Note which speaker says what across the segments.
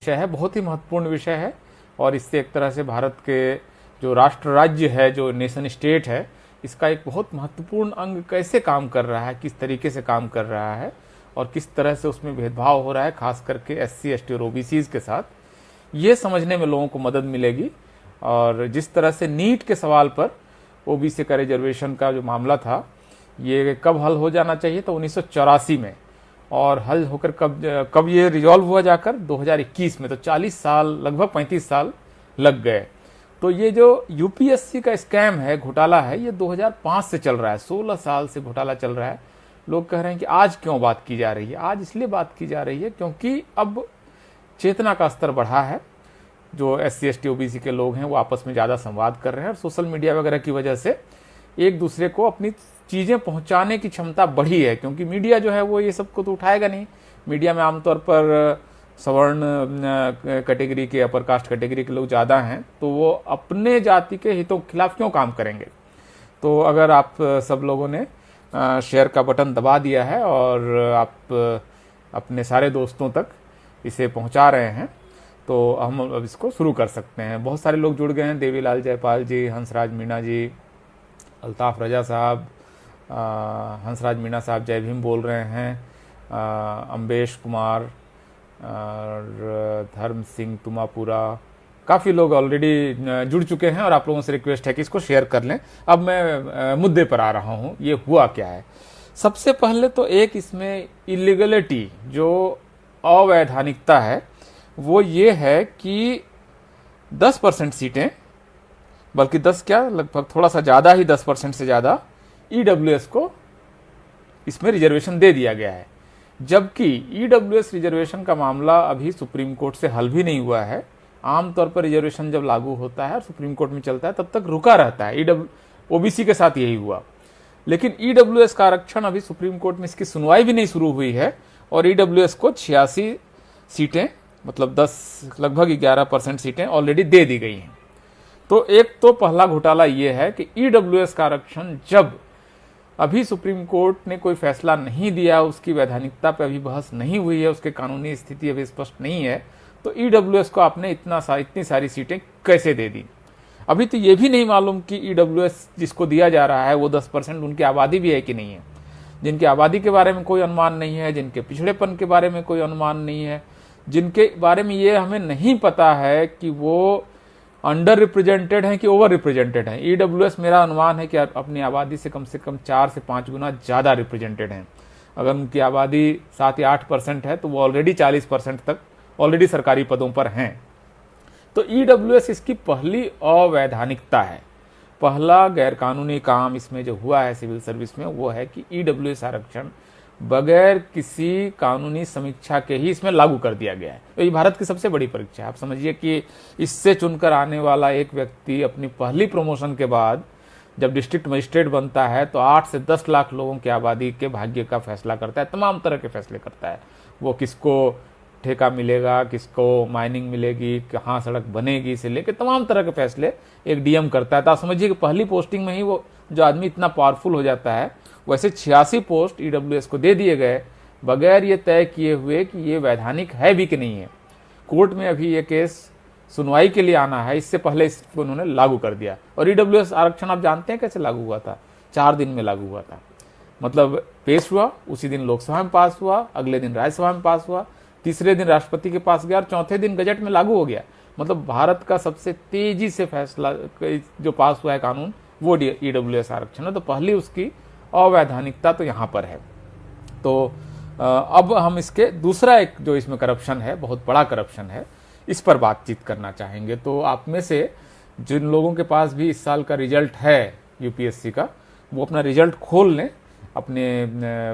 Speaker 1: विषय है, बहुत ही महत्वपूर्ण विषय है। और इससे एक तरह से भारत के जो राष्ट्र राज्य है, जो नेशन स्टेट है, इसका एक बहुत महत्वपूर्ण अंग कैसे काम कर रहा है, किस तरीके से काम कर रहा है और किस तरह से उसमें भेदभाव हो रहा है, खास करके एससी एसटी और ओबीसीज के साथ, ये समझने में लोगों को मदद मिलेगी। और जिस तरह से नीट के सवाल पर ओबीसी का रिजर्वेशन का जो मामला था, ये कब हल हो जाना चाहिए, तो 1984 में, और हल होकर कब ये रिजॉल्व हुआ जाकर 2021 में, तो 40 साल, लगभग 35 साल लग गए। तो ये जो यूपीएससी का स्कैम है, घोटाला है, ये 2005 से चल रहा है, 16 साल से घोटाला चल रहा है। लोग कह रहे हैं कि आज क्यों बात की जा रही है। आज इसलिए बात की जा रही है क्योंकि अब चेतना का स्तर बढ़ा है। जो एससी एसटी ओबीसी के लोग हैं वो आपस में ज़्यादा संवाद कर रहे हैं, और सोशल मीडिया वगैरह की वजह से एक दूसरे को अपनी चीज़ें पहुंचाने की क्षमता बढ़ी है। क्योंकि मीडिया जो है वो ये सब को तो उठाएगा नहीं। मीडिया में आमतौर पर सवर्ण कैटेगरी के, अपर कास्ट कैटेगरी के लोग ज़्यादा हैं, तो वो अपने जाति के हितों के खिलाफ क्यों काम करेंगे। तो अगर आप सब लोगों ने शेयर का बटन दबा दिया है और आप अपने सारे दोस्तों तक इसे पहुंचा रहे हैं, तो हम अब इसको शुरू कर सकते हैं। बहुत सारे लोग जुड़ गए हैं, देवीलाल जयपाल जी, हंसराज मीणा जी, अल्ताफ रजा साहब, हंसराज मीणा साहब जय भीम बोल रहे हैं, अम्बेश कुमार और धर्म सिंह तुमापुरा, काफ़ी लोग ऑलरेडी जुड़ चुके हैं। और आप लोगों से रिक्वेस्ट है कि इसको शेयर कर लें। अब मैं मुद्दे पर आ रहा हूँ, ये हुआ क्या है। सबसे पहले तो एक इसमें इलीगलिटी, जो अवैधानिकता है, वो ये है कि 10% सीटें, बल्कि 10 क्या, लगभग थोड़ा सा ज़्यादा ही, 10% से ज़्यादा ईडब्ल्यूएस को इसमें रिजर्वेशन दे दिया गया है। जबकि ईडब्ल्यूएस रिजर्वेशन का मामला अभी सुप्रीम कोर्ट से हल भी नहीं हुआ है। आमतौर पर रिजर्वेशन जब लागू होता है और सुप्रीम कोर्ट में चलता है, तब तक रुका रहता है। ओबीसी के साथ यही हुआ। लेकिन ईडब्ल्यूएस का आरक्षण अभी सुप्रीम कोर्ट में इसकी सुनवाई भी नहीं शुरू हुई है, और ईडब्ल्यूएस को 86 सीटें, मतलब 10, लगभग 11% सीटें ऑलरेडी दे दी गई हैं। तो एक तो पहला घोटाला ये है कि ईडब्ल्यूएस का आरक्षण जब अभी सुप्रीम कोर्ट ने कोई फैसला नहीं दिया, उसकी वैधानिकता पर अभी बहस नहीं हुई है, उसके कानूनी स्थिति अभी स्पष्ट नहीं है, तो ईडब्ल्यूएस को आपने इतनी सारी सीटें कैसे दे दी। अभी तो ये भी नहीं मालूम कि ईडब्ल्यूएस जिसको दिया जा रहा है वो 10% उनकी आबादी भी है कि नहीं है। जिनकी आबादी के बारे में कोई अनुमान नहीं है, जिनके पिछड़ेपन के बारे में कोई अनुमान नहीं है, जिनके बारे में ये हमें नहीं पता है कि वो अंडर रिप्रेजेंटेड हैं कि ओवर रिप्रेजेंटेड हैं। ईडब्ल्यूएस, मेरा अनुमान है कि अपनी आबादी से कम 4 से 5 गुना ज़्यादा रिप्रेजेंटेड हैं। अगर उनकी आबादी 7 या 8% है, तो वो ऑलरेडी 40% तक ऑलरेडी सरकारी पदों पर हैं। तो ईडब्ल्यूएस इसकी पहली अवैधानिकता है। पहला गैरकानूनी काम इसमें जो हुआ है सिविल सर्विस में, वो है कि ईडब्ल्यूएस आरक्षण बगैर किसी कानूनी समीक्षा के ही इसमें लागू कर दिया गया है। तो ये भारत की सबसे बड़ी परीक्षा है। आप समझिए कि इससे चुनकर आने वाला एक व्यक्ति अपनी पहली प्रमोशन के बाद जब डिस्ट्रिक्ट मजिस्ट्रेट बनता है, तो 8 से 10 लाख लोगों की आबादी के भाग्य का फैसला करता है, तमाम तरह के फैसले करता है। वो किसको ठेका मिलेगा, किसको माइनिंग मिलेगी, कहाँ सड़क बनेगी, से लेकर तमाम तरह के फैसले एक डीएम करता है। तो आप समझिए कि पहली पोस्टिंग में ही वो जो आदमी इतना पावरफुल हो जाता है। वैसे 86 पोस्ट ईडब्ल्यूएस को दे दिए गए बगैर ये तय किए हुए कि ये वैधानिक है भी कि नहीं है। कोर्ट में अभी ये केस सुनवाई के लिए आना है, इससे पहले इसको उन्होंने लागू कर दिया। और ईडब्ल्यूएस आरक्षण आप जानते हैं कैसे लागू हुआ था? 4 दिन में लागू हुआ था। मतलब पेश हुआ, उसी दिन लोकसभा में पास हुआ, अगले दिन राज्यसभा में पास हुआ, तीसरे दिन राष्ट्रपति के पास गया और चौथे दिन गजट में लागू हो गया। मतलब भारत का सबसे तेजी से फैसला जो पास हुआ है कानून, वो ईडब्ल्यूएस आरक्षण है। तो पहली उसकी अवैधानिकता तो यहाँ पर है। तो अब हम इसके दूसरा एक जो इसमें करप्शन है, बहुत बड़ा करप्शन है, इस पर बातचीत करना चाहेंगे। तो आप में से जिन लोगों के पास भी इस साल का रिजल्ट है यूपीएससी का, वो अपना रिजल्ट खोल लें अपने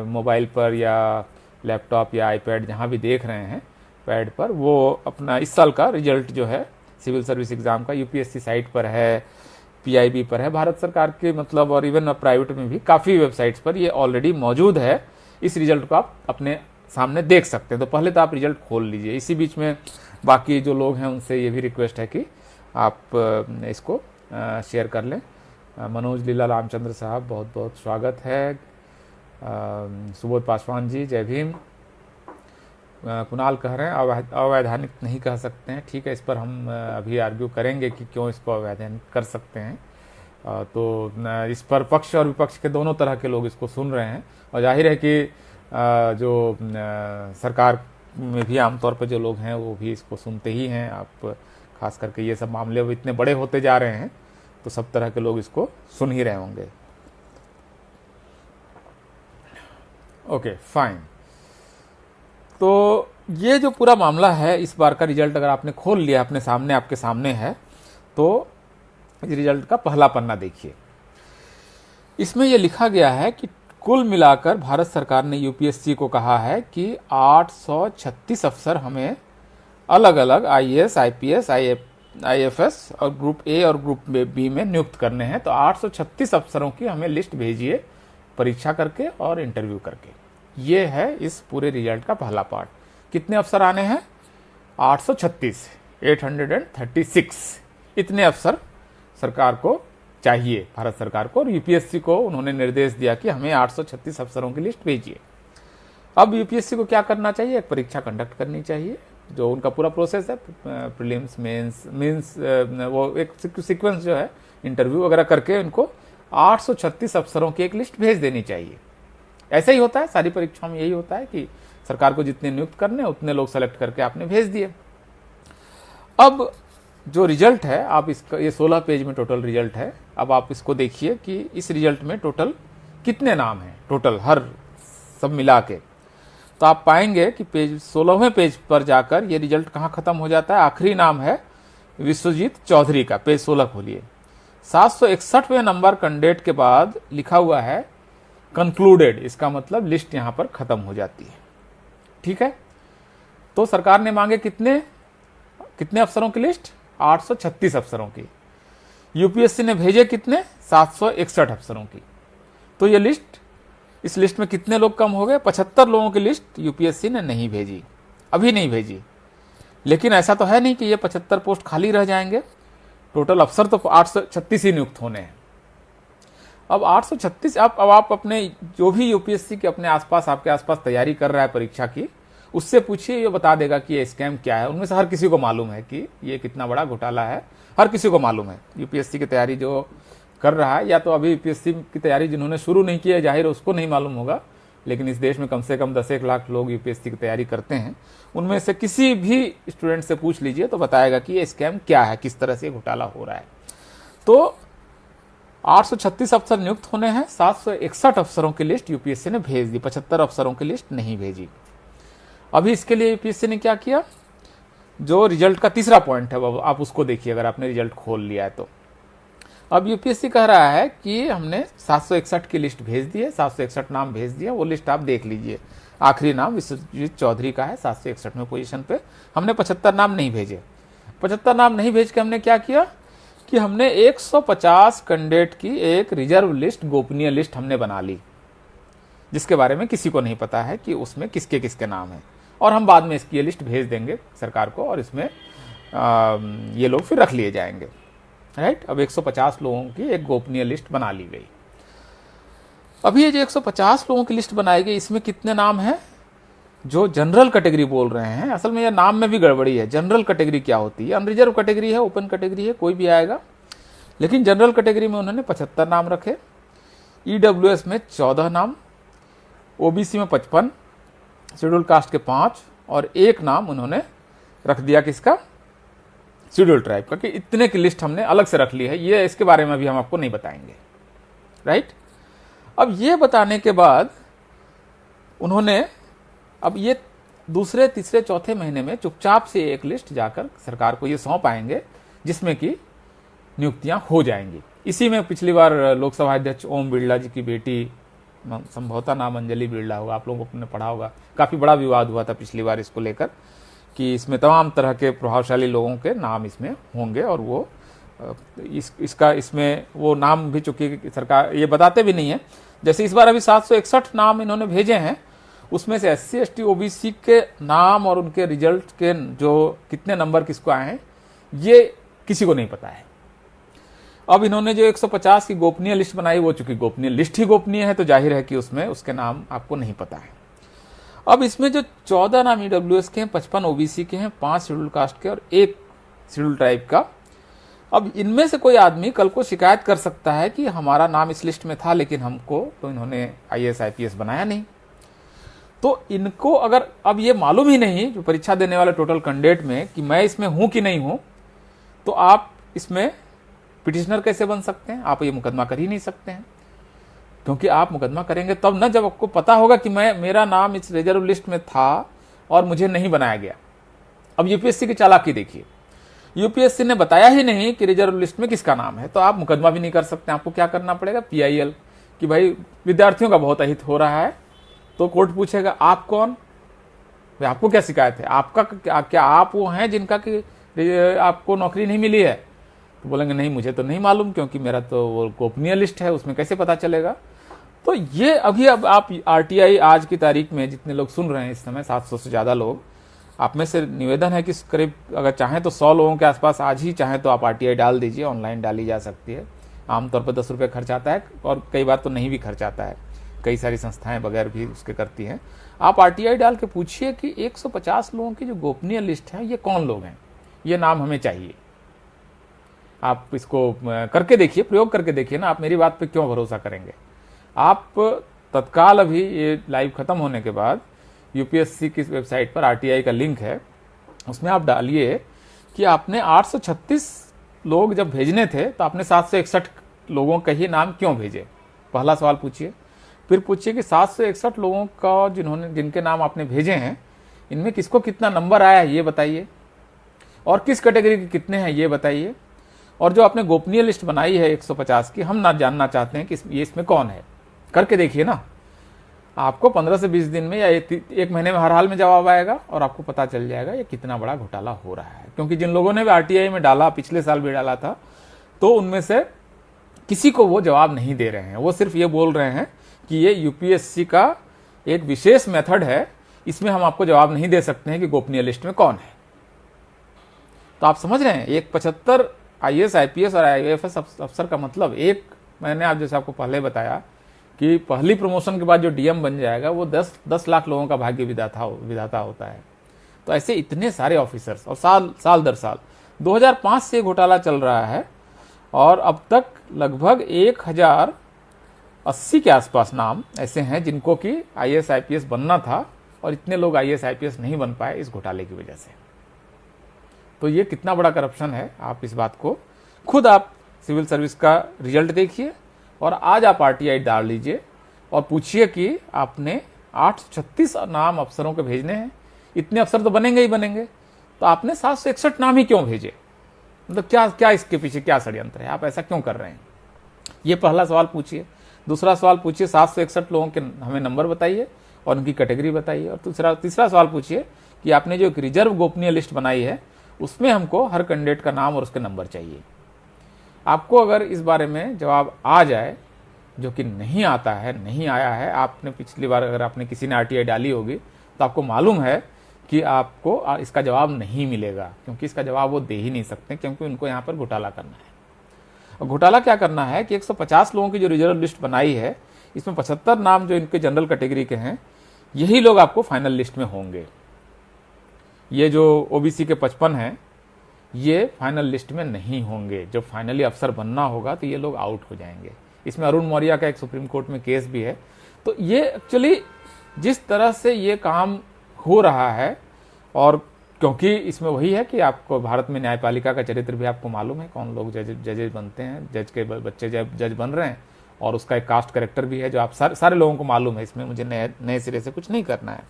Speaker 1: मोबाइल पर या लैपटॉप या आईपैड, जहाँ भी देख रहे हैं पैड पर, वो अपना इस साल का रिजल्ट जो है सिविल सर्विस एग्जाम का यूपीएससी साइट पर है, पीआईबी पर है, भारत सरकार के मतलब, और इवन प्राइवेट में भी काफ़ी वेबसाइट्स पर ये ऑलरेडी मौजूद है। इस रिजल्ट को आप अपने सामने देख सकते हैं। तो पहले तो आप रिजल्ट खोल लीजिए। इसी बीच में बाकी जो लोग हैं उनसे ये भी रिक्वेस्ट है कि आप इसको शेयर कर लें। मनोज लीला रामचंद्र साहब, बहुत बहुत स्वागत है। सुबोध पासवान जी, जय भीम। कुणाल कह रहे हैं अवैधानिक नहीं कह सकते हैं। ठीक है, इस पर हम अभी आर्ग्यू करेंगे कि क्यों इसको अवैधानिक कर सकते हैं। तो इस पर पक्ष और विपक्ष के दोनों तरह के लोग इसको सुन रहे हैं, और जाहिर है कि जो सरकार में भी आमतौर पर जो लोग हैं वो भी इसको सुनते ही हैं। आप खास करके ये सब मामले अब इतने बड़े होते जा रहे हैं तो सब तरह के लोग इसको सुन ही रहे होंगे। Okay fine. तो ये जो पूरा मामला है, इस बार का रिजल्ट अगर आपने खोल लिया अपने सामने, आपके सामने है, तो इस रिजल्ट का पहला पन्ना देखिए। इसमें यह लिखा गया है कि कुल मिलाकर भारत सरकार ने यूपीएससी को कहा है कि 836 अफसर हमें अलग अलग आईएएस, आईपीएस, आईएफएस और ग्रुप ए और ग्रुप बी में नियुक्त करने हैं। तो 836 अफसरों की हमें लिस्ट भेजिए परीक्षा करके और इंटरव्यू करके। ये है इस पूरे रिजल्ट का पहला पार्ट। कितने अफसर आने हैं? 836, 836 इतने अफसर सरकार को चाहिए, भारत सरकार को। और यूपीएससी को उन्होंने निर्देश दिया कि हमें 836 अफसरों की लिस्ट भेजिए। अब यूपीएससी को क्या करना चाहिए? एक परीक्षा कंडक्ट करनी चाहिए, जो उनका पूरा प्रोसेस है, प्रीलिम्स, मेंस, वो एक सीक्वेंस जो है, इंटरव्यू वगैरह करके उनको 836 अफसरों की एक लिस्ट भेज देनी चाहिए। ऐसा ही होता है सारी परीक्षाओं में, यही होता है कि सरकार को जितने नियुक्त करने उतने लोग सेलेक्ट करके आपने भेज दिए। अब जो रिजल्ट है, आप इसका, ये 16 पेज में टोटल रिजल्ट है। अब आप इसको देखिए कि इस रिजल्ट में टोटल कितने नाम हैं, टोटल हर सब मिला के। तो आप पाएंगे कि पेज 16वें पेज पर जाकर ये रिजल्ट कहाँ खत्म हो जाता है। आखिरी नाम है विश्वजीत चौधरी का। पेज 16 खोलिए, 761वें नंबर कैंडिडेट के बाद लिखा हुआ है कंक्लूडेड। इसका मतलब लिस्ट यहां पर खत्म हो जाती है। ठीक है, तो सरकार ने मांगे कितने अफसरों की लिस्ट? 836 अफसरों की। यूपीएससी ने भेजे कितने? 761 अफसरों की। तो ये लिस्ट, इस लिस्ट में कितने लोग कम हो गए? 75 लोगों की लिस्ट यूपीएससी ने नहीं भेजी, अभी नहीं भेजी। लेकिन ऐसा तो है नहीं कि ये 75 पोस्ट खाली रह जाएंगे। टोटल अफसर तो 836 ही नियुक्त होने हैं। अब 836, अब आप अपने जो भी यूपीएससी के अपने आसपास, आपके आसपास तैयारी कर रहा है परीक्षा की, उससे पूछिए, ये बता देगा कि ये स्कैम क्या है। उनमें से हर किसी को मालूम है कि ये कितना बड़ा घोटाला है, हर किसी को मालूम है। यूपीएससी की तैयारी जो कर रहा है, या तो अभी यूपीएससी की तैयारी जिन्होंने शुरू नहीं की है, जाहिर उसको नहीं मालूम होगा, लेकिन इस देश में कम से कम 10-1 लाख लोग यूपीएससी की तैयारी करते हैं। उनमें से किसी भी स्टूडेंट से पूछ लीजिए तो बताएगा कि ये स्कैम क्या है, किस तरह से घोटाला हो रहा है। तो 836 अफसर नियुक्त होने हैं, 761 अफसरों की लिस्ट यूपीएससी ने भेज दी, 75 अफसरों की लिस्ट नहीं भेजी। अभी इसके लिए यूपीएससी ने क्या किया? जो रिजल्ट का तीसरा पॉइंट है, आप उसको देखिए अगर आपने रिजल्ट खोल लिया है तो। अब यूपीएससी कह रहा है कि हमने 761 की लिस्ट भेज दी है, 761 नाम भेज दिए, वो लिस्ट आप देख लीजिए। आखिरी नाम विश्वजीत चौधरी का है 761वें पोजीशन पे। हमने 75 नाम नहीं भेजे। 75 नाम नहीं भेज के हमने क्या किया कि हमने 150 कैंडिडेट की एक रिजर्व लिस्ट, गोपनीय लिस्ट हमने बना ली, जिसके बारे में किसी को नहीं पता है कि उसमें किसके किसके नाम है। और हम बाद में इसकी ये लिस्ट भेज देंगे सरकार को, और इसमें ये लोग फिर रख लिए जाएंगे। राइट, अब 150 लोगों की एक गोपनीय लिस्ट बना ली गई। अभी ये जो 150 लोगों की लिस्ट बनाई गई, इसमें कितने नाम हैं जो जनरल कैटेगरी बोल रहे हैं? असल में यह नाम में भी गड़बड़ी है। जनरल कैटेगरी क्या होती है? अनरिजर्व कैटेगरी है, ओपन कैटेगरी है, कोई भी आएगा। लेकिन जनरल कैटेगरी में उन्होंने 75 नाम रखे, ईडब्ल्यूएस में 14 नाम, ओबीसी में 55, शेड्यूल कास्ट के 5, और 1 नाम उन्होंने रख दिया किसका? शेड्यूल ट्राइब का। कि इतने की लिस्ट हमने अलग से रख ली है। ये इसके बारे में भी हम आपको नहीं बताएंगे। राइट, अब ये बताने के बाद उन्होंने, अब ये दूसरे, तीसरे, चौथे महीने में चुपचाप से एक लिस्ट जाकर सरकार को ये सौंप आएंगे, जिसमें कि नियुक्तियां हो जाएंगी। इसी में पिछली बार लोकसभा अध्यक्ष ओम बिरला जी की बेटी, संभवतः नाम अंजलि बिरला होगा, आप लोगों ने पढ़ा होगा, काफी बड़ा विवाद हुआ था पिछली बार इसको लेकर कि इसमें तमाम तरह के प्रभावशाली लोगों के नाम इसमें होंगे। और वो इसमें वो नाम भी, चूंकि सरकार ये बताते भी नहीं है, जैसे इस बार अभी 761 नाम इन्होंने भेजे हैं, उसमें से SC ST OBC के नाम और उनके रिजल्ट के जो कितने नंबर किसको आए हैं, ये किसी को नहीं पता है। अब इन्होंने जो 150 की गोपनीय लिस्ट बनाई, वो चूंकि गोपनीय लिस्ट ही गोपनीय है, तो जाहिर है कि उसमें उसके नाम आपको नहीं पता है। अब इसमें जो 14 नाम ईडब्ल्यूएस के हैं, 55 ओबीसी के हैं, 5 शेड्यूल कास्ट के और 1 शेड्यूल ट्राइब का। अब इनमें से कोई आदमी कल को शिकायत कर सकता है कि हमारा नाम इस लिस्ट में था लेकिन हमको तो इन्होंने आईएएस आईपीएस बनाया नहीं। तो इनको अगर अब ये मालूम ही नहीं जो परीक्षा देने वाले टोटल कैंडिडेट में कि मैं इसमें हूं कि नहीं हूं, तो आप इसमें पिटिशनर कैसे बन सकते हैं? आप ये मुकदमा कर ही नहीं सकते हैं, क्योंकि आप मुकदमा करेंगे तब न जब आपको पता होगा कि मेरा नाम इस रिजर्व लिस्ट में था और मुझे नहीं बनाया गया। अब यूपीएससी की चालाकी देखिए, यूपीएससी ने बताया ही नहीं कि रिजर्व लिस्ट में किसका नाम है, तो आप मुकदमा भी नहीं कर सकते। आपको क्या करना पड़ेगा? पीआईएल कि भाई विद्यार्थियों का बहुत अहित हो रहा है, तो कोर्ट पूछेगा आप कौन, भाई आपको क्या शिकायत है, आपका क्या आप वो हैं जिनका कि आपको नौकरी नहीं मिली है? तो बोलेंगे नहीं मुझे तो नहीं मालूम, क्योंकि मेरा तो वो गोपनीय लिस्ट है, उसमें कैसे पता चलेगा? तो ये अभी अब आप आरटीआई आज की तारीख में जितने लोग सुन रहे हैं इस समय 700 से ज्यादा लोग, आप में से निवेदन है कि करीब अगर चाहें तो 100 लोगों के आसपास आज ही चाहें तो आप आरटीआई डाल दीजिए, ऑनलाइन डाली जा सकती है। आमतौर पर 10 रुपये खर्च आता है और कई बार तो नहीं भी खर्च आता है, कई सारी संस्थाएं बगैर भी उसके करती हैं। आप आरटीआई डाल के पूछिए कि 150 लोगों की जो गोपनीय लिस्ट है ये कौन लोग हैं, ये नाम हमें चाहिए। आप इसको करके देखिए, प्रयोग करके देखिए ना, आप मेरी बात पे क्यों भरोसा करेंगे? आप तत्काल अभी ये लाइव खत्म होने के बाद यूपीएससी की वेबसाइट पर आरटीआई का लिंक है, उसमें आप डालिए कि आपने 836 लोग जब भेजने थे तो आपने 761 लोगों का ही नाम क्यों भेजे? पहला सवाल पूछिए। फिर पूछिए कि 761 लोगों का जिनके नाम आपने भेजे हैं इनमें किसको कितना नंबर आया है ये बताइए, और किस कैटेगरी के कितने हैं ये बताइए, और जो आपने गोपनीय लिस्ट बनाई है 150 की, हम ना जानना चाहते हैं कि ये इसमें कौन है। करके देखिए ना, आपको 15 से 20 दिन में या 1 महीने में हर हाल में जवाब आएगा और आपको पता चल जाएगा ये कितना बड़ा घोटाला हो रहा है। क्योंकि जिन लोगों ने भी आरटीआई में डाला, पिछले साल भी डाला था, तो उनमें से किसी को वो जवाब नहीं दे रहे हैं, वो सिर्फ ये बोल रहे हैं कि ये यूपीएससी का एक विशेष मेथड है, इसमें हम आपको जवाब नहीं दे सकते हैं कि गोपनीय लिस्ट में कौन है। तो आप समझ रहे हैं, एक 75 आईएएस आईपीएस और आईएफएस अफसर का मतलब, एक मैंने आप जैसे आपको पहले बताया कि पहली प्रमोशन के बाद जो डीएम बन जाएगा वो 10 लाख लोगों का भाग्य विधाता होता है। तो ऐसे इतने सारे ऑफिसर्स, और साल दर साल 2005 से घोटाला चल रहा है और अब तक लगभग 1080 के आसपास नाम ऐसे हैं जिनको कि आईएएस आईपीएस बनना था, और इतने लोग आईएएस आईपीएस नहीं बन पाए इस घोटाले की वजह से। तो ये कितना बड़ा करप्शन है, आप इस बात को खुद आप सिविल सर्विस का रिजल्ट देखिए और आज आप आरटीआई डाल लीजिए और पूछिए कि आपने 836 नाम अफसरों के भेजने हैं, इतने अफसर तो बनेंगे ही बनेंगे, तो आपने 761 नाम ही क्यों भेजे? मतलब क्या इसके पीछे क्या षड्यंत्र है, आप ऐसा क्यों कर रहे हैं? ये पहला सवाल पूछिए। दूसरा सवाल पूछिए 761 लोगों के हमें नंबर बताइए और उनकी कैटेगरी बताइए। और तीसरा सवाल पूछिए कि आपने जो एक रिजर्व गोपनीय लिस्ट बनाई है उसमें हमको हर कैंडिडेट का नाम और उसके नंबर चाहिए। आपको अगर इस बारे में जवाब आ जाए, जो कि नहीं आता है, नहीं आया है, आपने पिछली बार अगर आपने किसी ने आरटीआई डाली होगी तो आपको मालूम है कि आपको इसका जवाब नहीं मिलेगा, क्योंकि इसका जवाब वो दे ही नहीं सकते, क्योंकि उनको यहाँ पर घोटाला करना है। और घोटाला क्या करना है कि 150 लोगों की जो रिजर्व लिस्ट बनाई है इसमें 75 नाम जो इनके जनरल कैटेगरी के हैं, यही लोग आपको फाइनल लिस्ट में होंगे। ये जो ओबीसी के 55 हैं ये फाइनल लिस्ट में नहीं होंगे। जब फाइनली अफसर बनना होगा तो ये लोग आउट हो जाएंगे। इसमें अरुण मौर्य का एक सुप्रीम कोर्ट में केस भी है। तो ये एक्चुअली जिस तरह से ये काम हो रहा है, और क्योंकि इसमें वही है कि आपको भारत में न्यायपालिका का चरित्र भी आपको मालूम है, कौन लोग जजेज बनते हैं, जज के बच्चे जज बन रहे हैं, और उसका एक कास्ट कैरेक्टर भी है जो आप सारे लोगों को मालूम है। इसमें मुझे नए सिरे से कुछ नहीं करना है।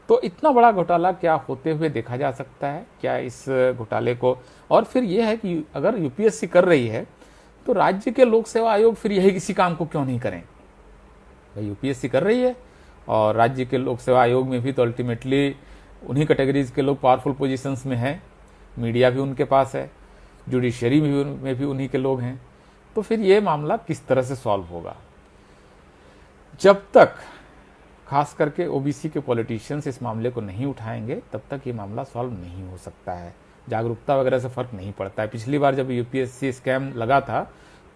Speaker 1: तो इतना बड़ा घोटाला क्या होते हुए देखा जा सकता है क्या इस घोटाले को? और फिर यह है कि अगर यूपीएससी कर रही है तो राज्य के लोक सेवा आयोग फिर यही किसी काम को क्यों नहीं करें? यूपीएससी कर रही है और राज्य के लोक सेवा आयोग में भी तो अल्टीमेटली उन्हीं कैटेगरीज के लोग पावरफुल पोजीशंस में हैं, मीडिया भी उनके पास है, जुडिशरी में भी उन्हीं के लोग हैं। तो फिर ये मामला किस तरह से सॉल्व होगा? जब तक खास करके ओबीसी के पॉलिटिशियंस इस मामले को नहीं उठाएंगे तब तक ये मामला सॉल्व नहीं हो सकता है। जागरूकता वगैरह से फर्क नहीं पड़ता है। पिछली बार जब यूपीएससी स्कैम लगा था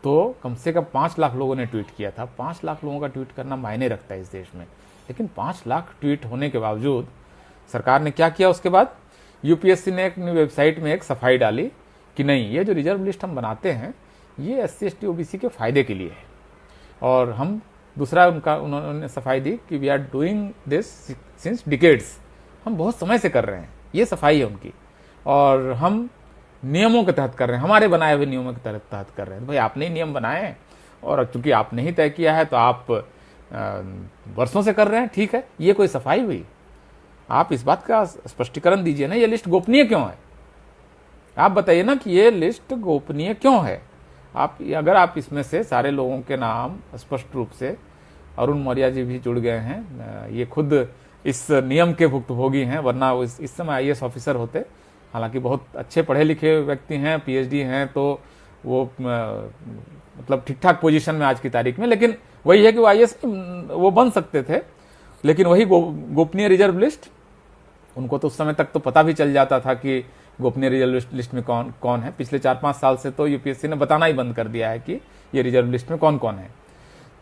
Speaker 1: तो कम से कम 5 लाख लोगों ने ट्वीट किया था। 5 लाख लोगों का ट्वीट करना मायने रखता है इस देश में। लेकिन 5 लाख ट्वीट होने के बावजूद सरकार ने क्या किया उसके बाद, यूपीएससी ने एक वेबसाइट में एक सफाई डाली कि नहीं, ये जो रिजर्व लिस्ट हम बनाते हैं ये SC ST OBC के फायदे के लिए है। और हम दूसरा उन्होंने सफाई दी कि we are doing this since decades, हम बहुत समय से कर रहे हैं, ये सफाई है उनकी, और हम नियमों के तहत कर रहे हैं, हमारे बनाए हुए नियमों के तहत कर रहे हैं। भाई आपने ही नियम बनाए हैं और चूंकि आपने ही तय किया है तो आप वर्षों से कर रहे हैं, ठीक है, ये कोई सफाई हुई? आप इस बात का स्पष्टीकरण दीजिए ना, ये लिस्ट गोपनीय क्यों है? आप बताइए ना कि ये लिस्ट गोपनीय क्यों है। अगर आप इसमें से सारे लोगों के नाम स्पष्ट रूप से, अरुण मौर्य जी भी जुड़ गए हैं, ये खुद इस नियम के भुक्तभोगी हैं, वरना वो इस समय IAS ऑफिसर होते। हालांकि बहुत अच्छे पढ़े लिखे व्यक्ति हैं, PhD हैं, तो वो मतलब ठीक ठाक पोजीशन में आज की तारीख में, लेकिन वही है कि वो IAS वो बन सकते थे, लेकिन वही गोपनीय रिजर्व लिस्ट, उनको तो उस समय तक तो पता भी चल जाता था कि गोपनीय रिजर्व लिस्ट में कौन कौन है। पिछले 4-5 साल से तो यूपीएससी ने बताना ही बंद कर दिया है कि ये रिजर्व लिस्ट में कौन कौन है।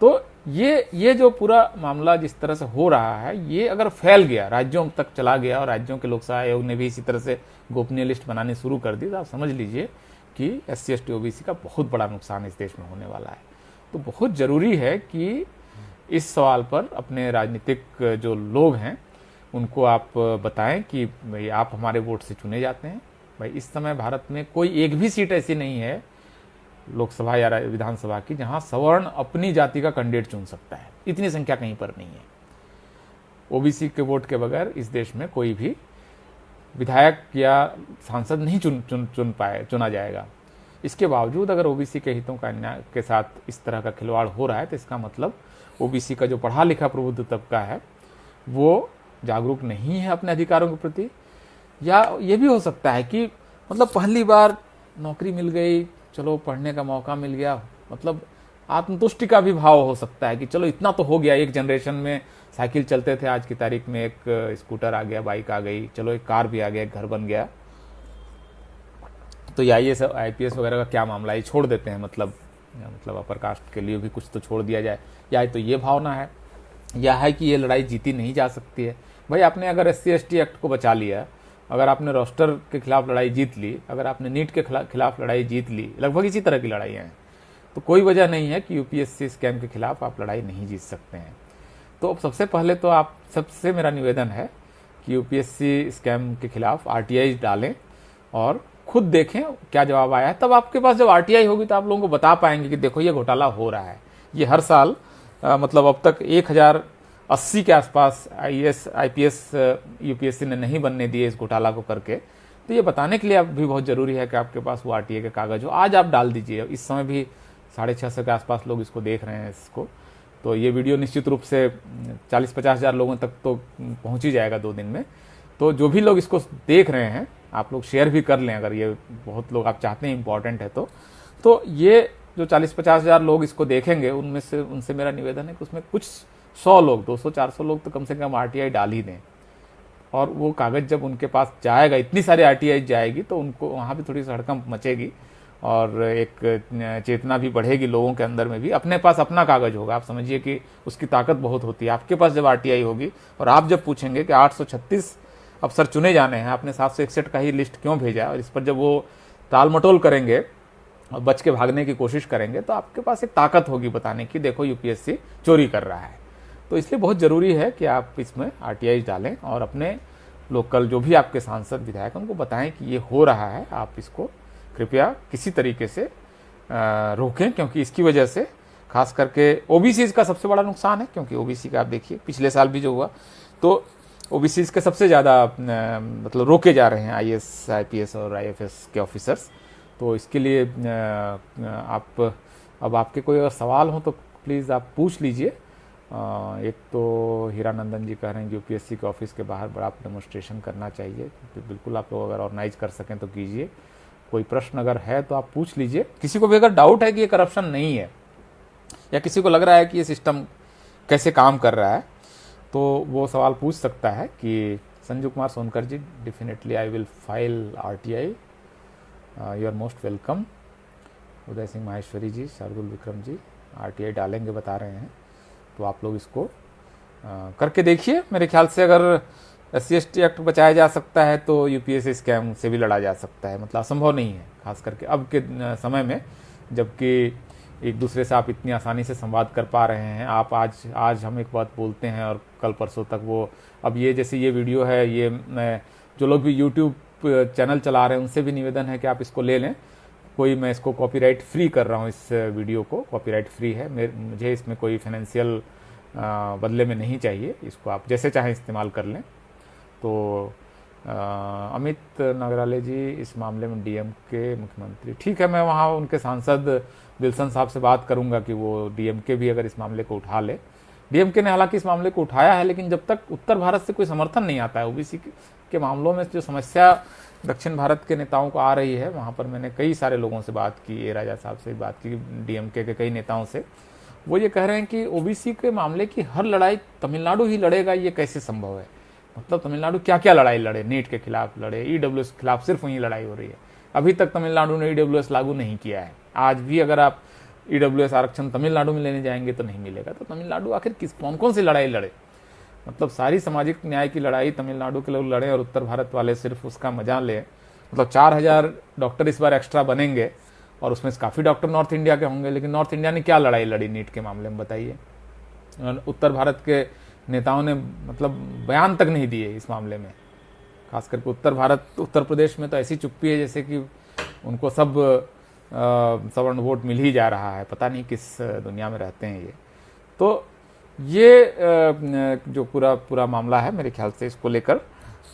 Speaker 1: तो ये जो पूरा मामला जिस तरह से हो रहा है, ये अगर फैल गया, राज्यों तक चला गया और राज्यों के लोकसेवा आयोग ने भी इसी तरह से गोपनीय लिस्ट बनानी शुरू कर दी, तो आप समझ लीजिए कि SC ST OBC का बहुत बड़ा नुकसान इस देश में होने वाला है। तो बहुत जरूरी है कि इस सवाल पर अपने राजनीतिक जो लोग हैं उनको आप बताएं कि भाई आप हमारे वोट से चुने जाते हैं। भाई इस समय भारत में कोई एक भी सीट ऐसी नहीं है लोकसभा या विधानसभा की जहां सवर्ण अपनी जाति का कैंडिडेट चुन सकता है, इतनी संख्या कहीं पर नहीं है। OBC के वोट के बगैर इस देश में कोई भी विधायक या सांसद नहीं चुना जाएगा। इसके बावजूद अगर OBC के हितों का अन्याय के साथ इस तरह का खिलवाड़ हो रहा है, तो इसका मतलब OBC का जो पढ़ा लिखा प्रबुद्ध तबका है वो जागरूक नहीं है अपने अधिकारों के प्रति, या ये भी हो सकता है कि मतलब पहली बार नौकरी मिल गई, चलो पढ़ने का मौका मिल गया, मतलब आत्मतुष्टि का भी भाव हो सकता है कि चलो इतना तो हो गया। एक जनरेशन में साइकिल चलते थे, आज की तारीख में एक स्कूटर आ गया, बाइक आ गई, चलो एक कार भी आ गया, एक घर बन गया। तो ये IAS IPS वगैरह का क्या मामला है, छोड़ देते हैं, मतलब अपर कास्ट के लिए भी कुछ तो छोड़ दिया जाए। या तो ये भावना है, या है कि ये लड़ाई जीती नहीं जा सकती है। भाई आपने अगर SC ST एक्ट को बचा लिया, अगर आपने रोस्टर के खिलाफ लड़ाई जीत ली, अगर आपने नीट के खिलाफ लड़ाई जीत ली, लगभग इसी तरह की लड़ाइयाँ हैं, तो कोई वजह नहीं है कि UPSC स्कैम के खिलाफ आप लड़ाई नहीं जीत सकते हैं। तो सबसे पहले तो आप सबसे मेरा निवेदन है कि UPSC स्कैम के खिलाफ RTI डालें और खुद देखें क्या जवाब आया है। तब आपके पास जब RTI होगी तो आप लोगों को बता पाएंगे कि देखो ये घोटाला हो रहा है। ये हर साल मतलब अब तक 1080 के आसपास IAS IPS UPSC ने नहीं बनने दिए इस घोटाला को करके। तो ये बताने के लिए अब भी बहुत जरूरी है कि आपके पास वो RTI के कागज हो। आज आप डाल दीजिए, इस समय भी 650 के आसपास लोग इसको देख रहे हैं इसको, तो ये वीडियो निश्चित रूप से 40-50 हज़ार लोगों तक तो पहुंच ही जाएगा 2 दिन में। तो जो भी लोग इसको देख रहे हैं, आप लोग शेयर भी कर लें, अगर ये बहुत लोग आप चाहते हैं इंपॉर्टेंट है तो ये जो 40-50 हज़ार लोग इसको देखेंगे, उनसे मेरा निवेदन है कि उसमें कुछ 100 लोग, 200-400 लोग तो कम से कम RTI डाल ही दें। और वो कागज जब उनके पास जाएगा, इतनी सारी RTI जाएगी, तो उनको वहाँ भी थोड़ी सी हड़कंप मचेगी और एक चेतना भी बढ़ेगी लोगों के अंदर में भी। अपने पास अपना कागज होगा, आप समझिए कि उसकी ताकत बहुत होती है। आपके पास जब RTI होगी और आप जब पूछेंगे कि 836 अफसर चुने जाने हैं, आपने 761 का ही लिस्ट क्यों भेजा, और इस पर जब वो टाल मटोल करेंगे और बच के भागने की कोशिश करेंगे, तो आपके पास एक ताकत होगी बताने की देखो UPSC चोरी कर रहा है। तो इसलिए बहुत ज़रूरी है कि आप इसमें RTI डालें और अपने लोकल जो भी आपके सांसद विधायक उनको बताएं कि ये हो रहा है, आप इसको कृपया किसी तरीके से रोकें, क्योंकि इसकी वजह से खास करके OBCs का सबसे बड़ा नुकसान है। क्योंकि OBC का आप देखिए पिछले साल भी जो हुआ, तो OBCs के सबसे ज़्यादा मतलब रोके जा रहे हैं IAS IPS और IFS के ऑफिसर्स। तो इसके लिए आप अब आपके कोई अगर सवाल हो तो प्लीज़ आप पूछ लीजिए। एक तो हीरानंदन जी कह रहे हैं कि UPSC के ऑफिस के बाहर बड़ा डेमोन्स्ट्रेशन करना चाहिए, तो बिल्कुल आप लोग अगर ऑर्गेनाइज कर सकें तो कीजिए। कोई प्रश्न अगर है तो आप पूछ लीजिए। किसी को भी अगर डाउट है कि ये करप्शन नहीं है, या किसी को लग रहा है कि ये सिस्टम कैसे काम कर रहा है, तो वो सवाल पूछ सकता है कि Sanju Kumar Sonkar ji, definitely I will file RTI, you are most welcome. Uday Singh Maheshwari ji, Shardul Vikram ji RTI डालेंगे बता रहे हैं, तो आप लोग इसको करके देखिए। मेरे ख्याल से अगर SC/ST एक्ट बचाया जा सकता है तो UPSC स्कैम से भी लड़ा जा सकता है, मतलब असंभव नहीं है, खास करके अब के समय में, जबकि एक दूसरे से आप इतनी आसानी से संवाद कर पा रहे हैं। आप आज हम एक बात बोलते हैं और कल परसों तक वो, अब ये जैसे ये वीडियो है, ये मैं जो लोग भी यूट्यूब चैनल चला रहे हैं उनसे भी निवेदन है कि आप इसको ले लें। मैं इसको कॉपीराइट फ्री कर रहा हूँ, इस वीडियो को कॉपीराइट फ्री है, मुझे इसमें कोई फाइनेंशियल बदले में नहीं चाहिए। इसको आप जैसे चाहें इस्तेमाल कर लें। तो अमित नागराले जी, इस मामले में DMK मुख्यमंत्री, ठीक है, मैं वहाँ उनके सांसद विल्सन साहब से बात करूंगा कि वो DMK भी अगर इस मामले को उठा ले। DMK ने हालांकि इस मामले को उठाया है, लेकिन जब तक उत्तर भारत से कोई समर्थन नहीं आता है OBC के मामलों में, जो समस्या दक्षिण भारत के नेताओं को आ रही है, वहाँ पर मैंने कई सारे लोगों से बात की, ए राजा साहब से बात की, DMK के कई नेताओं से, वो ये कह रहे हैं कि OBC के मामले की हर लड़ाई तमिलनाडु ही लड़ेगा, ये कैसे संभव है। मतलब तमिलनाडु क्या क्या लड़ाई लड़े, नीट के खिलाफ लड़े, EWS के खिलाफ सिर्फ वहीं लड़ाई हो रही है। अभी तक तमिलनाडु ने EWS लागू नहीं किया है। आज भी अगर आप EWS आरक्षण तमिलनाडु में लेने जाएंगे तो नहीं मिलेगा। तो तमिलनाडु आखिर कौन कौन सी लड़ाई लड़े। मतलब सारी सामाजिक न्याय की लड़ाई तमिलनाडु के लोग लड़े और उत्तर भारत वाले सिर्फ उसका मजा लें। मतलब 4000 डॉक्टर इस बार एक्स्ट्रा बनेंगे और उसमें से काफ़ी डॉक्टर नॉर्थ इंडिया के होंगे, लेकिन नॉर्थ इंडिया ने क्या लड़ाई लड़ी नीट के मामले में, बताइए। उत्तर भारत के नेताओं ने मतलब बयान तक नहीं दिए इस मामले में। खास करके उत्तर प्रदेश में तो ऐसी चुप्पी है जैसे कि उनको सब सवर्ण वोट मिल ही जा रहा है, पता नहीं किस दुनिया में रहते हैं ये। तो ये जो पूरा मामला है, मेरे ख्याल से इसको लेकर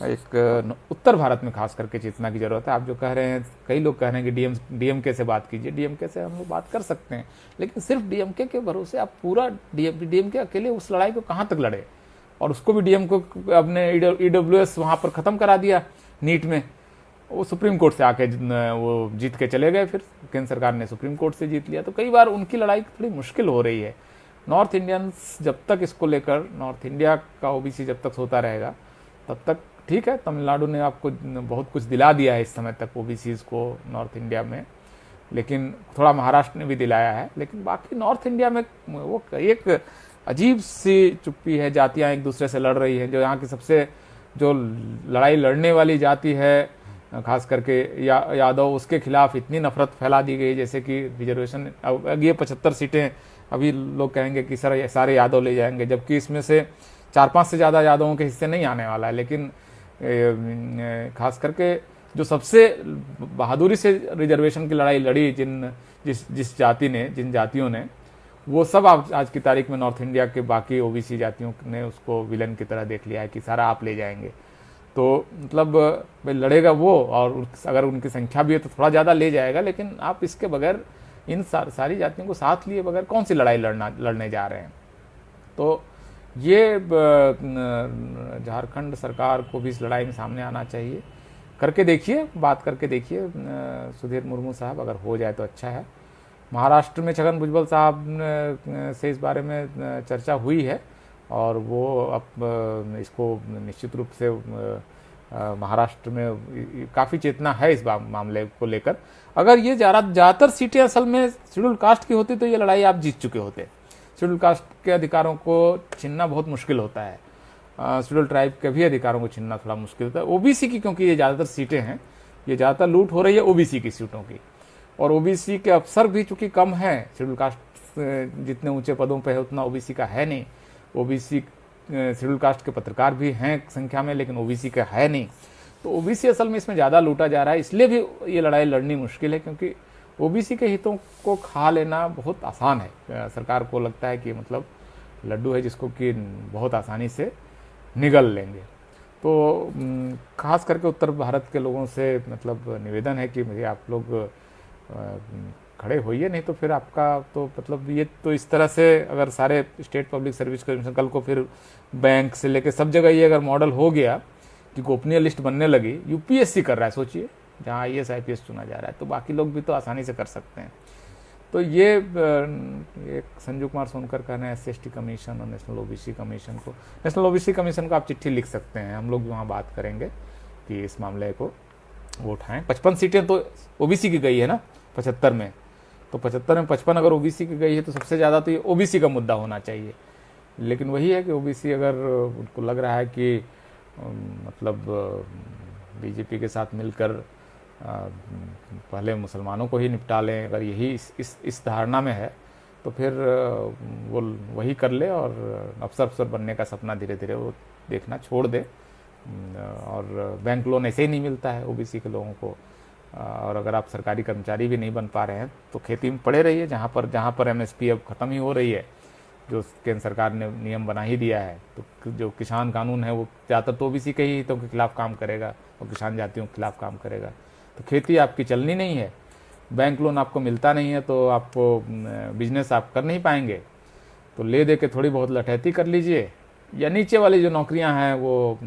Speaker 1: एक उत्तर भारत में खास करके चेतना की जरूरत है। आप जो कह रहे हैं, कई लोग कह रहे हैं कि DMK से बात कीजिए, DMK से हम लोग बात कर सकते हैं, लेकिन सिर्फ DMK के भरोसे आप पूरा DMK अकेले उस लड़ाई को कहाँ तक लड़े। और उसको भी DMK को अपने EWS वहाँ पर ख़त्म करा दिया नीट में। वो सुप्रीम कोर्ट से आके वो जीत के चले गए, फिर केंद्र सरकार ने सुप्रीम कोर्ट से जीत लिया। तो कई बार उनकी लड़ाई थोड़ी मुश्किल हो रही है। नॉर्थ इंडियंस जब तक इसको लेकर, नॉर्थ इंडिया का OBC जब तक होता रहेगा तब तक ठीक है। तमिलनाडु ने आपको बहुत कुछ दिला दिया है इस समय तक OBCs को नॉर्थ इंडिया में, लेकिन थोड़ा महाराष्ट्र ने भी दिलाया है। लेकिन बाकी नॉर्थ इंडिया में वो एक अजीब सी चुप्पी है, जातियां एक दूसरे से लड़ रही हैं। जो यहाँ की सबसे जो लड़ाई लड़ने वाली जाति है, खास करके यादव, उसके खिलाफ इतनी नफरत फैला दी गई जैसे कि रिजर्वेशन, अब ये 75 सीटें अभी लोग कहेंगे कि सर सारे यादव ले जाएंगे, जबकि इसमें से 4-5 से ज़्यादा यादवों के हिस्से नहीं आने वाला है। लेकिन खास करके जो सबसे बहादुरी से रिजर्वेशन की लड़ाई लड़ी जिस जाति ने, जिन जातियों ने, वो सब आज की तारीख में नॉर्थ इंडिया के बाकी OBC जातियों ने उसको विलन की तरह देख लिया है कि सारा आप ले जाएंगे। तो मतलब भाई लड़ेगा वो, और अगर उनकी संख्या भी है तो थोड़ा ज़्यादा ले जाएगा, लेकिन आप इसके बगैर इन सारी जातियों को साथ लिए बगैर कौन सी लड़ाई लड़ने जा रहे हैं। तो ये झारखंड सरकार को भी इस लड़ाई में सामने आना चाहिए। करके देखिए, बात करके देखिए सुधीर मुर्मू साहब, अगर हो जाए तो अच्छा है। महाराष्ट्र में छगन भुजबल साहब से इस बारे में चर्चा हुई है और वो अब इसको निश्चित रूप से महाराष्ट्र में काफ़ी चेतना है इस मामले को लेकर। अगर ये ज़्यादातर सीटें असल में शेड्यूल कास्ट की होती तो ये लड़ाई आप जीत चुके होते। शेड्यूल कास्ट के अधिकारों को छीनना बहुत मुश्किल होता है, शेड्यूल ट्राइब के भी अधिकारों को छीनना थोड़ा मुश्किल होता है। OBC की क्योंकि ये ज़्यादातर सीटें हैं, ये ज़्यादातर लूट हो रही है OBC की सीटों की, और OBC के अफसर भी चूंकि कम हैं, शेड्यूल कास्ट जितने ऊंचे पदों पे है उतना OBC का है नहीं। OBC शेड्यूल कास्ट के पत्रकार भी हैं संख्या में, लेकिन OBC का है नहीं। तो OBC असल में इसमें ज़्यादा लूटा जा रहा है, इसलिए भी ये लड़ाई लड़नी मुश्किल है, क्योंकि OBC के हितों को खा लेना बहुत आसान है। सरकार को लगता है कि मतलब लड्डू है जिसको कि बहुत आसानी से निगल लेंगे। तो खास करके उत्तर भारत के लोगों से मतलब निवेदन है कि भैया आप लोग खड़े होइए, नहीं तो फिर आपका तो मतलब ये तो इस तरह से अगर सारे स्टेट पब्लिक सर्विस कमीशन कल को फिर बैंक से लेकर सब जगह ये अगर मॉडल हो गया कि गोपनीय लिस्ट बनने लगी, UPSC कर रहा है, सोचिए, जहाँ IAS IPS चुना जा रहा है, तो बाकी लोग भी तो आसानी से कर सकते हैं। तो ये एक संजू कुमार सोनकर कह रहे हैं SC/ST कमीशन और नेशनल OBC कमीशन को, नेशनल OBC कमीशन को आप चिट्ठी लिख सकते हैं, हम लोग वहाँ बात करेंगे कि इस मामले को वो उठाएं। 55 सीटें तो OBC की गई है ना 75 में, तो 75 में 55 अगर OBC की गई है तो सबसे ज़्यादा तो ये OBC का मुद्दा होना चाहिए लेकिन वही है कि ओबीसी अगर उनको लग रहा है कि मतलब बीजेपी के साथ मिलकर पहले मुसलमानों को ही निपटा लें, अगर यही इस धारणा में है तो फिर वो वही कर ले और अफसर बनने का सपना धीरे धीरे वो देखना छोड़ दे। और बैंक लोन ऐसे ही नहीं मिलता है ओबीसी के लोगों को, और अगर आप सरकारी कर्मचारी भी नहीं बन पा रहे हैं तो खेती में पड़े रहिए। जहाँ पर एमएसपी अब ख़त्म ही हो रही है, जो केंद्र सरकार ने नियम बना ही दिया है, तो जो किसान कानून है वो ज़्यादातर तो ओबीसी के ही हितों के खिलाफ काम करेगा और किसान जातियों के खिलाफ काम करेगा। तो खेती आपकी चलनी नहीं है, बैंक लोन आपको मिलता नहीं है, तो आपको बिजनेस आप कर नहीं पाएंगे। तो ले दे के थोड़ी बहुत लठैती कर लीजिए, या नीचे वाली जो नौकरियां हैं वो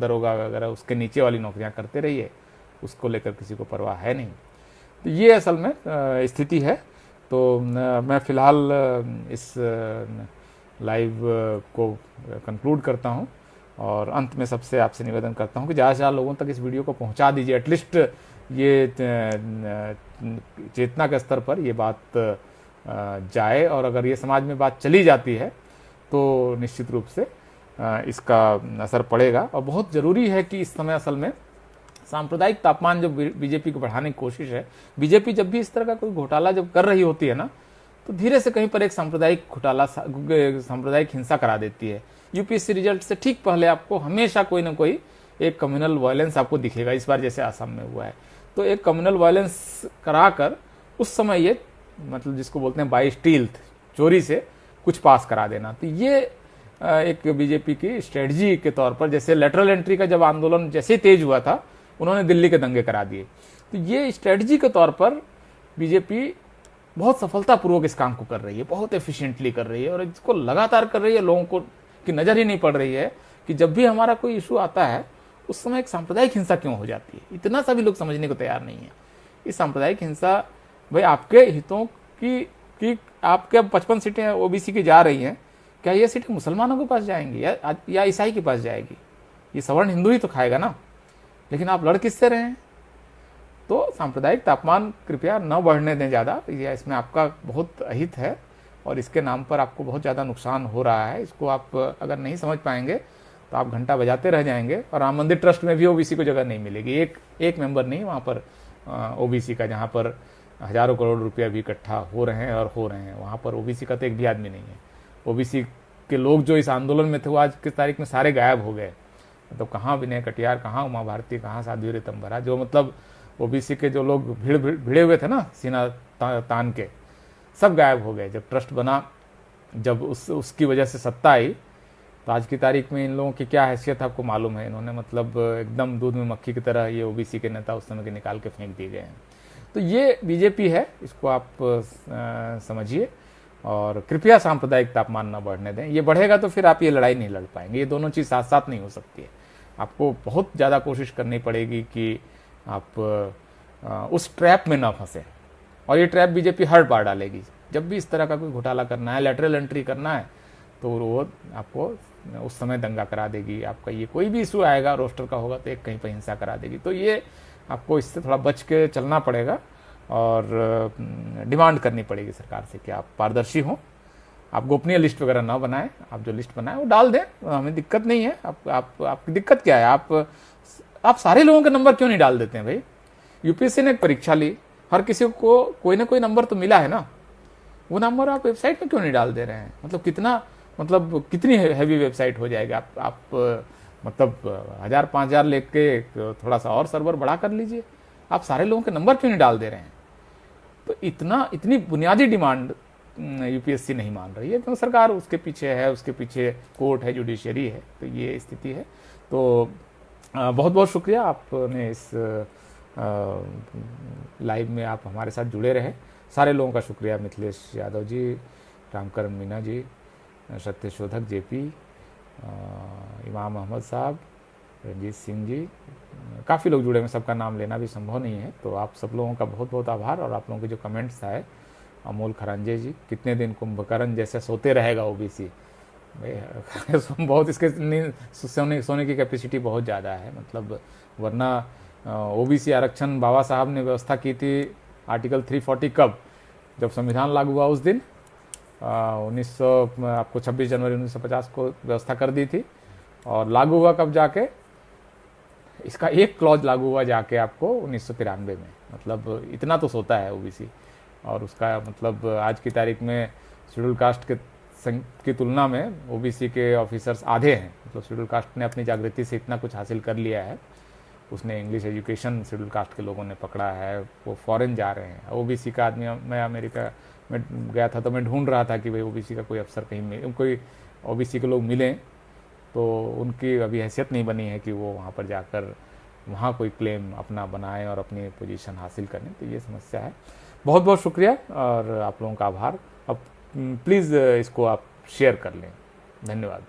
Speaker 1: दरोगा वगैरह उसके नीचे वाली नौकरियां करते रहिए, उसको लेकर किसी को परवाह है नहीं। तो ये असल में स्थिति है। तो मैं फ़िलहाल इस लाइव को कंक्लूड करता हूँ और अंत में सबसे आपसे निवेदन करता हूँ कि ज़्यादा से ज़्यादा लोगों तक इस वीडियो को पहुँचा दीजिए। एटलीस्ट ये चेतना के स्तर पर ये बात जाए, और अगर ये समाज में बात चली जाती है तो निश्चित रूप से इसका असर पड़ेगा। और बहुत ज़रूरी है कि इस समय असल में सांप्रदायिक तापमान जो बीजेपी को बढ़ाने की कोशिश है, बीजेपी जब भी इस तरह का कोई घोटाला जब कर रही होती है ना, तो धीरे से कहीं पर एक सांप्रदायिक घोटाला, सांप्रदायिक हिंसा करा देती है। यूपीएससी रिजल्ट से ठीक पहले आपको हमेशा कोई ना कोई एक कम्युनल वायलेंस आपको दिखेगा। इस बार जैसे आसाम में हुआ है, तो एक कम्युनल वायलेंस कराकर उस समय ये मतलब जिसको बोलते हैं बाय स्टील्थ, चोरी से कुछ पास करा देना। तो ये एक बीजेपी की स्ट्रेटजी के तौर पर, जैसे लेटरल एंट्री का जब आंदोलन जैसे तेज हुआ था, उन्होंने दिल्ली के दंगे करा दिए। तो ये स्ट्रेटजी के तौर पर बीजेपी बहुत सफलतापूर्वक इस काम को कर रही है, बहुत एफिशिएंटली कर रही है, और इसको लगातार कर रही है। लोगों को की नज़र ही नहीं पड़ रही है कि जब भी हमारा कोई इशू आता है उस समय एक सांप्रदायिक हिंसा क्यों हो जाती है। इतना सा भी लोग समझने को तैयार नहीं है। इस सांप्रदायिक हिंसा भाई आपके हितों की आपके अब 55 सीटें ओबीसी की जा रही हैं, क्या ये सीटें मुसलमानों के पास जाएंगी या ईसाई के पास जाएगी? ये सवर्ण हिंदू ही तो खाएगा ना। लेकिन आप लड़ किससे रहे हैं? तो सांप्रदायिक तापमान कृपया न बढ़ने दें ज़्यादा, या इसमें आपका बहुत अहित है और इसके नाम पर आपको बहुत ज़्यादा नुकसान हो रहा है। इसको आप अगर नहीं समझ पाएंगे तो आप घंटा बजाते रह जाएंगे। और राम मंदिर ट्रस्ट में भी ओबीसी को जगह नहीं मिलेगी, एक मेंबर नहीं वहाँ पर ओबीसी का, जहाँ पर हजारों करोड़ रुपया भी इकट्ठा हो रहे हैं, वहाँ पर ओबीसी का तो एक भी आदमी नहीं है। ओबीसी के लोग जो इस आंदोलन में थे वो आज की तारीख में सारे गायब हो गए। मतलब कहाँ विनय कटियार, कहाँ उमा भारती, कहाँ साध्वी रितंभरा, जो मतलब ओबीसी के जो लोग भिड़े हुए थे ना सीना तान के, सब गायब हो गए। जब ट्रस्ट बना, जब उसकी वजह से सत्ता आई, तो आज की तारीख में इन लोगों की क्या हैसियत आपको मालूम है। इन्होंने मतलब एकदम दूध में मक्खी की तरह ये ओबीसी के नेता उस समय के निकाल के फेंक दिए गए हैं। तो ये बीजेपी है, इसको आप समझिए और कृपया सांप्रदायिक तापमान न बढ़ने दें। ये बढ़ेगा तो फिर आप ये लड़ाई नहीं लड़ पाएंगे। ये दोनों चीज़ साथ साथ नहीं हो सकती है। आपको बहुत ज़्यादा कोशिश करनी पड़ेगी कि आप उस ट्रैप में ना फंसे, और ये ट्रैप बीजेपी हर बार डालेगी। जब भी इस तरह का कोई घोटाला करना है, लेटरल एंट्री करना है, तो वो आपको उस समय दंगा करा देगी। आपका ये कोई भी इशू आएगा, रोस्टर का होगा तो एक कहीं पर हिंसा करा देगी। तो ये आपको इससे थोड़ा बच के चलना पड़ेगा और डिमांड करनी पड़ेगी सरकार से कि आप पारदर्शी हों, आप गोपनीय लिस्ट वगैरह ना बनाएं। आप जो लिस्ट बनाएं वो डाल दें, हमें दिक्कत नहीं है। आपकी दिक्कत क्या है? आप सारे लोगों के नंबर क्यों नहीं डाल देते हैं भाई? यूपीएससी ने एक परीक्षा ली, हर किसी को कोई ना कोई नंबर तो मिला है ना, वो नंबर आप वेबसाइट में क्यों नहीं डाल दे रहे हैं? मतलब कितनी हैवी वेबसाइट हो जाएगी। आप मतलब 1000-5000 लेके थोड़ा सा और सर्वर बड़ा कर लीजिए। आप सारे लोगों के नंबर क्यों नहीं डाल दे रहे हैं? तो इतनी बुनियादी डिमांड यूपीएससी नहीं मान रही है, क्योंकि सरकार उसके पीछे है, उसके पीछे कोर्ट है, जुडिशरी है। तो ये स्थिति है। तो बहुत बहुत शुक्रिया, आपने इस लाइव में आप हमारे साथ जुड़े रहे। सारे लोगों का शुक्रिया, मिथिलेश यादव जी, रामकरण मीना जी, सत्यशोधक जेपी, इमाम अहमद साहब, रंजीत सिंह जी, काफ़ी लोग जुड़े हैं। सबका नाम लेना भी संभव नहीं है। तो आप सब लोगों का बहुत बहुत आभार। और आप लोगों के जो कमेंट्स आए, अमोल खरांजे जी, कितने दिन कुंभकर्ण जैसे सोते रहेगा ओबीसी, बहुत इसके सोने की कैपेसिटी बहुत ज़्यादा है। मतलब वरना ओबीसी आरक्षण बाबा साहब ने व्यवस्था की थी आर्टिकल 340 कब, जब संविधान लागू हुआ उस दिन, आपको 26 जनवरी 1950 को व्यवस्था कर दी थी, और लागू हुआ कब जाके, इसका एक क्लॉज लागू हुआ जाके आपको 1993 में। मतलब इतना तो सोता है ओबीसी, और उसका मतलब आज की तारीख में शेड्यूल कास्ट की तुलना में ओबीसी के ऑफिसर्स आधे हैं। मतलब शेड्यूल कास्ट ने अपनी जागृति से इतना कुछ हासिल कर लिया है, उसने इंग्लिश एजुकेशन शेड्यूल कास्ट के लोगों ने पकड़ा है, वो फॉरेन जा रहे हैं। ओबीसी का आदमी, मैं अमेरिका में गया था तो मैं ढूंढ रहा था कि भाई ओबीसी का कोई अफसर कहीं कोई ओबीसी के लोग मिलें, तो उनकी अभी हैसियत नहीं बनी है कि वो वहाँ पर जाकर वहाँ कोई क्लेम अपना बनाएं और अपनी पोजीशन हासिल करें। तो ये समस्या है। बहुत बहुत शुक्रिया और आप लोगों का आभार। अब प्लीज़ इसको आप शेयर कर लें। धन्यवाद।